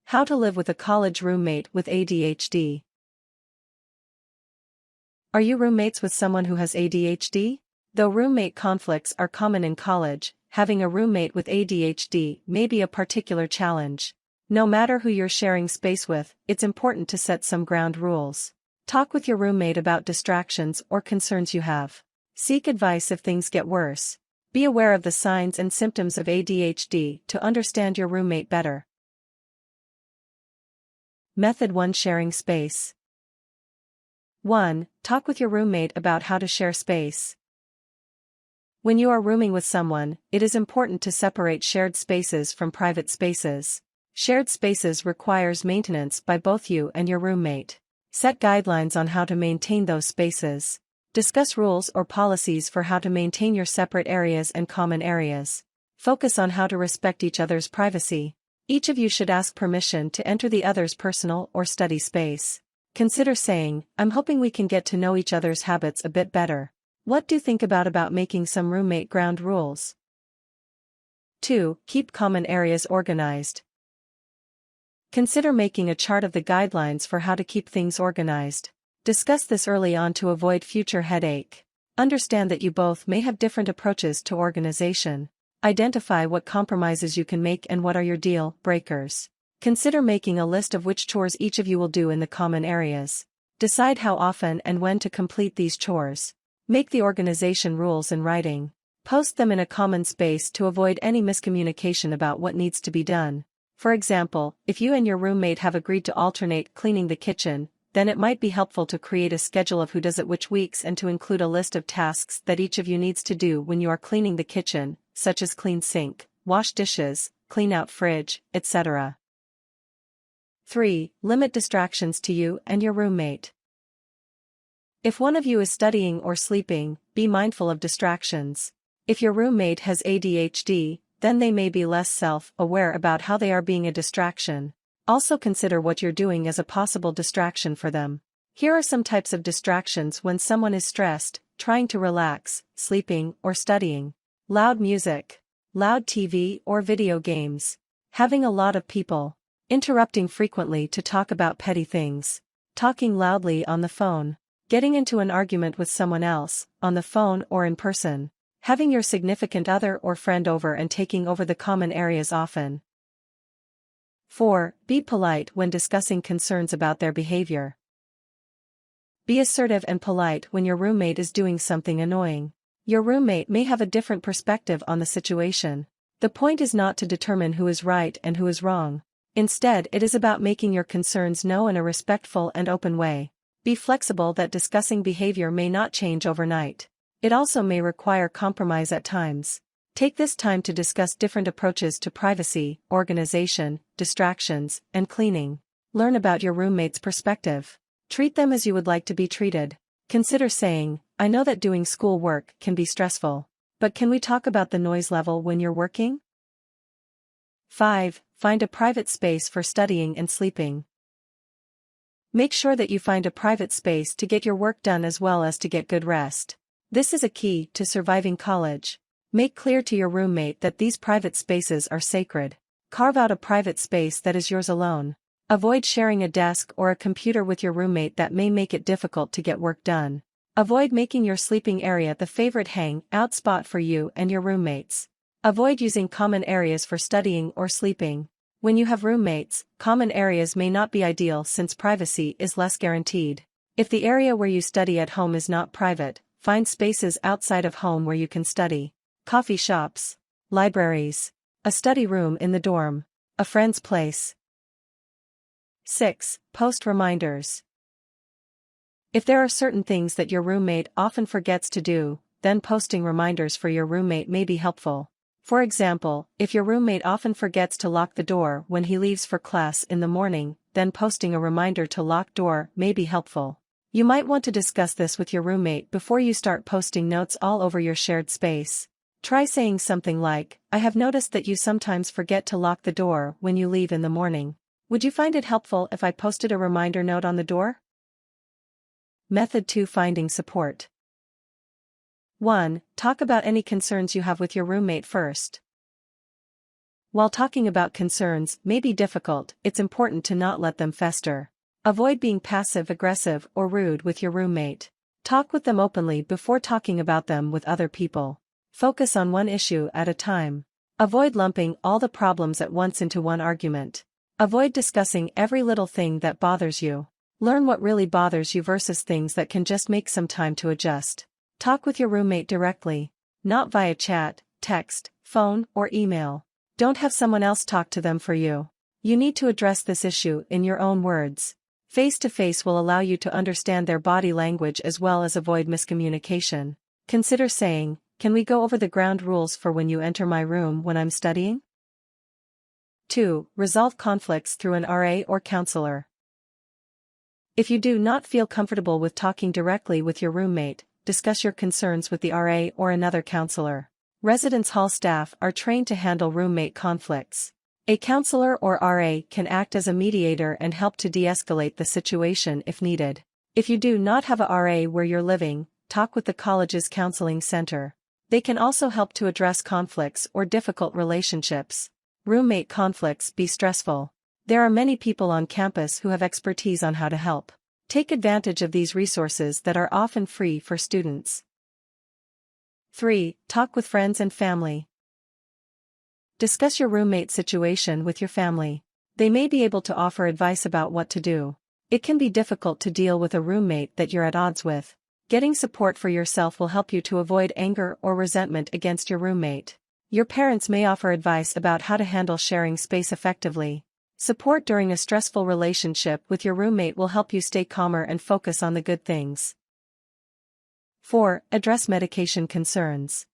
How to live with a college roommate with ADHD. Are you roommates with someone who has ADHD? Though roommate conflicts are common in college, having a roommate with ADHD may be a particular challenge. No matter who you're sharing space with, it's important to set some ground rules. Talk with your roommate about distractions or concerns you have. Seek advice if things get worse. Be aware of the signs and symptoms of ADHD to understand your roommate better. Method 1: Sharing space. 1. Talk with your roommate about how to share space. When you are rooming with someone, it is important to separate shared spaces from private spaces. Shared spaces requires maintenance by both you and your roommate. Set guidelines on how to maintain those spaces. Discuss rules or policies for how to maintain your separate areas and common areas. Focus on how to respect each other's privacy. Each of you should ask permission to enter the other's personal or study space. Consider saying, "I'm hoping we can get to know each other's habits a bit better. What do you think about making some roommate ground rules?" 2. Keep common areas organized. Consider making a chart of the guidelines for how to keep things organized. Discuss this early on to avoid future headache. Understand that you both may have different approaches to organization. Identify what compromises you can make and what are your deal breakers. Consider making a list of which chores each of you will do in the common areas. Decide how often and when to complete these chores. Make the organization rules in writing. Post them in a common space to avoid any miscommunication about what needs to be done. For example, if you and your roommate have agreed to alternate cleaning the kitchen, then it might be helpful to create a schedule of who does it which weeks and to include a list of tasks that each of you needs to do when you are cleaning the kitchen, such as clean sink, wash dishes, clean out fridge, etc. 3. Limit distractions to you and your roommate. If one of you is studying or sleeping, be mindful of distractions. If your roommate has ADHD, then they may be less self-aware about how they are being a distraction. Also consider what you're doing as a possible distraction for them. Here are some types of distractions when someone is stressed, trying to relax, sleeping, or studying. Loud music, loud TV or video games, having a lot of people, interrupting frequently to talk about petty things, talking loudly on the phone, getting into an argument with someone else, on the phone or in person, having your significant other or friend over and taking over the common areas often. 4. Be polite when discussing concerns about their behavior. Be assertive and polite when your roommate is doing something annoying. Your roommate may have a different perspective on the situation. The point is not to determine who is right and who is wrong. Instead, it is about making your concerns known in a respectful and open way. Be flexible that discussing behavior may not change overnight. It also may require compromise at times. Take this time to discuss different approaches to privacy, organization, distractions, and cleaning. Learn about your roommate's perspective. Treat them as you would like to be treated. Consider saying, "I know that doing school work can be stressful, but can we talk about the noise level when you're working?" 5. Find a private space for studying and sleeping. Make sure that you find a private space to get your work done as well as to get good rest. This is a key to surviving college. Make clear to your roommate that these private spaces are sacred. Carve out a private space that is yours alone. Avoid sharing a desk or a computer with your roommate that may make it difficult to get work done. Avoid making your sleeping area the favorite hang-out spot for you and your roommates. Avoid using common areas for studying or sleeping. When you have roommates, common areas may not be ideal since privacy is less guaranteed. If the area where you study at home is not private, find spaces outside of home where you can study. Coffee shops, libraries, a study room in the dorm, a friend's place. 6. Post reminders. If there are certain things that your roommate often forgets to do, then posting reminders for your roommate may be helpful. For example, if your roommate often forgets to lock the door when he leaves for class in the morning, then posting a reminder to lock door may be helpful. You might want to discuss this with your roommate before you start posting notes all over your shared space. Try saying something like, "I have noticed that you sometimes forget to lock the door when you leave in the morning. Would you find it helpful if I posted a reminder note on the door?" Method 2: Finding support. 1. Talk about any concerns you have with your roommate first. While talking about concerns may be difficult, it's important to not let them fester. Avoid being passive-aggressive or rude with your roommate. Talk with them openly before talking about them with other people. Focus on one issue at a time. Avoid lumping all the problems at once into one argument. Avoid discussing every little thing that bothers you. Learn what really bothers you versus things that can just make some time to adjust. Talk with your roommate directly, not via chat, text, phone, or email. Don't have someone else talk to them for you. You need to address this issue in your own words. Face-to-face will allow you to understand their body language as well as avoid miscommunication. Consider saying, "Can we go over the ground rules for when you enter my room when I'm studying?" 2. Resolve conflicts through an RA or counselor. If you do not feel comfortable with talking directly with your roommate, discuss your concerns with the RA or another counselor. Residence hall staff are trained to handle roommate conflicts. A counselor or RA can act as a mediator and help to de-escalate the situation if needed. If you do not have a RA where you're living, talk with the college's counseling center. They can also help to address conflicts or difficult relationships. Roommate conflicts be stressful. There are many people on campus who have expertise on how to help. Take advantage of these resources that are often free for students. 3. Talk with friends and family. Discuss your roommate situation with your family. They may be able to offer advice about what to do. It can be difficult to deal with a roommate that you're at odds with. Getting support for yourself will help you to avoid anger or resentment against your roommate. Your parents may offer advice about how to handle sharing space effectively. Support during a stressful relationship with your roommate will help you stay calmer and focus on the good things. 4. Address medication concerns.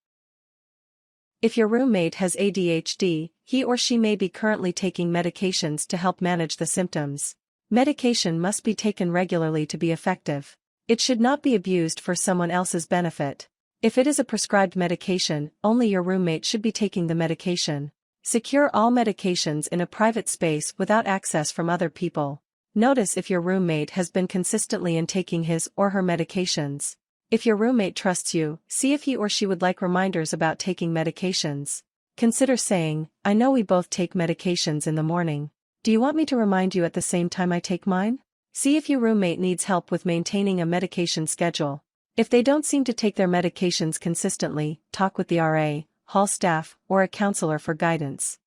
If your roommate has ADHD, he or she may be currently taking medications to help manage the symptoms. Medication must be taken regularly to be effective. It should not be abused for someone else's benefit. If it is a prescribed medication, only your roommate should be taking the medication. Secure all medications in a private space without access from other people. Notice if your roommate has been consistently in taking his or her medications. If your roommate trusts you, see if he or she would like reminders about taking medications. Consider saying, "I know we both take medications in the morning. Do you want me to remind you at the same time I take mine?" See if your roommate needs help with maintaining a medication schedule. If they don't seem to take their medications consistently, talk with the RA, hall staff, or a counselor for guidance.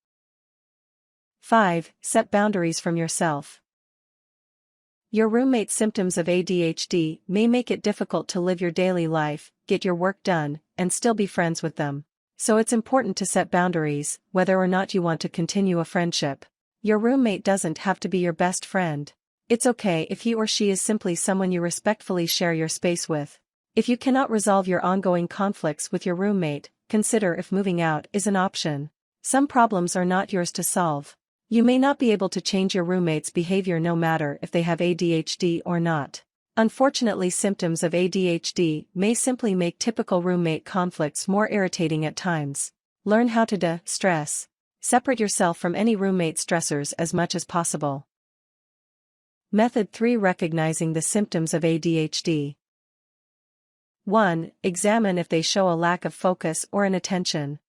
5. Set boundaries from yourself. Your roommate's symptoms of ADHD may make it difficult to live your daily life, get your work done, and still be friends with them. So it's important to set boundaries, whether or not you want to continue a friendship. Your roommate doesn't have to be your best friend. It's okay if he or she is simply someone you respectfully share your space with. If you cannot resolve your ongoing conflicts with your roommate, consider if moving out is an option. Some problems are not yours to solve. You may not be able to change your roommate's behavior no matter if they have ADHD or not. Unfortunately, symptoms of ADHD may simply make typical roommate conflicts more irritating at times. Learn how to de-stress. Separate yourself from any roommate stressors as much as possible. Method 3. Recognizing the symptoms of ADHD. 1. Examine if they show a lack of focus or inattention.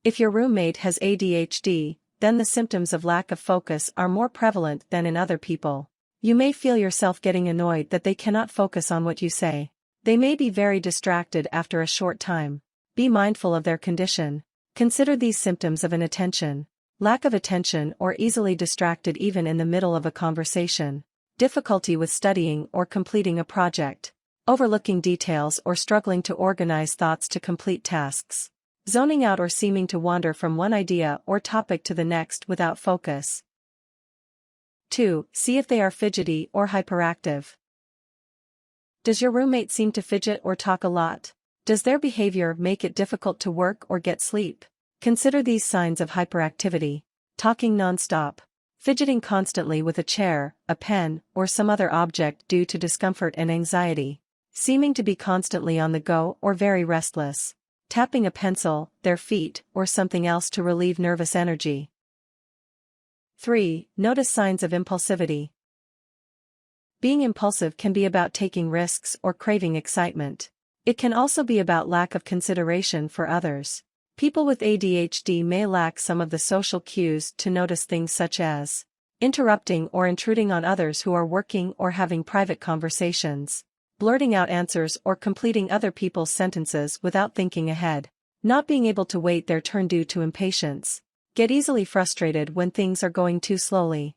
If your roommate has ADHD, then the symptoms of lack of focus are more prevalent than in other people. You may feel yourself getting annoyed that they cannot focus on what you say. They may be very distracted after a short time. Be mindful of their condition. Consider these symptoms of inattention. Lack of attention or easily distracted even in the middle of a conversation. Difficulty with studying or completing a project. Overlooking details or struggling to organize thoughts to complete tasks. Zoning out or seeming to wander from one idea or topic to the next without focus. 2. See if they are fidgety or hyperactive. Does your roommate seem to fidget or talk a lot? Does their behavior make it difficult to work or get sleep? Consider these signs of hyperactivity. Talking non-stop. Fidgeting constantly with a chair, a pen, or some other object due to discomfort and anxiety. Seeming to be constantly on the go or very restless. Tapping a pencil, their feet, or something else to relieve nervous energy. 3. Notice signs of impulsivity. Being impulsive can be about taking risks or craving excitement. It can also be about lack of consideration for others. People with ADHD may lack some of the social cues to notice things such as interrupting or intruding on others who are working or having private conversations, blurting out answers or completing other people's sentences without thinking ahead, not being able to wait their turn due to impatience, get easily frustrated when things are going too slowly.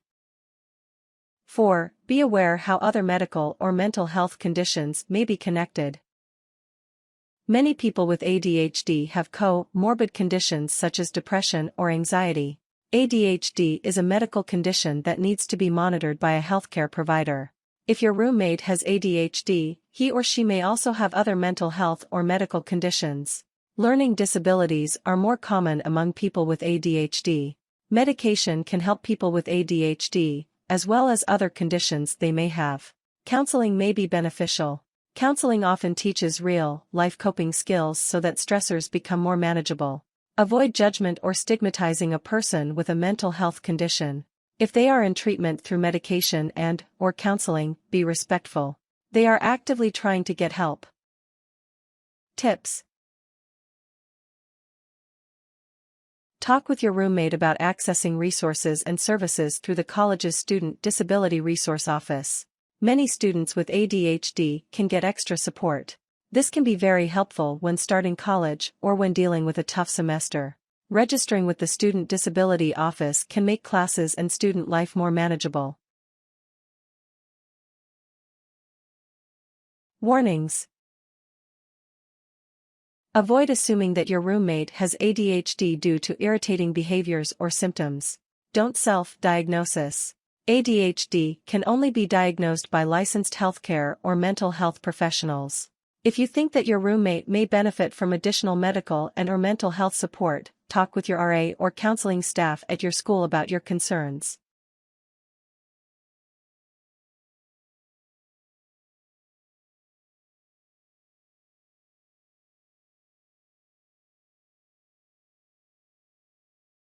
4. Be aware how other medical or mental health conditions may be connected. Many people with ADHD have co-morbid conditions such as depression or anxiety. ADHD is a medical condition that needs to be monitored by a healthcare provider. If your roommate has ADHD, he or she may also have other mental health or medical conditions. Learning disabilities are more common among people with ADHD. Medication can help people with ADHD, as well as other conditions they may have. Counseling may be beneficial. Counseling often teaches real-life coping skills so that stressors become more manageable. Avoid judgment or stigmatizing a person with a mental health condition. If they are in treatment through medication and/or counseling, be respectful. They are actively trying to get help. Tips. Talk with your roommate about accessing resources and services through the college's Student Disability Resource Office. Many students with ADHD can get extra support. This can be very helpful when starting college or when dealing with a tough semester. Registering with the Student Disability Office can make classes and student life more manageable. Warnings. Avoid assuming that your roommate has ADHD due to irritating behaviors or symptoms. Don't self-diagnosis. ADHD can only be diagnosed by licensed healthcare or mental health professionals. If you think that your roommate may benefit from additional medical and/or mental health support, talk with your RA or counseling staff at your school about your concerns.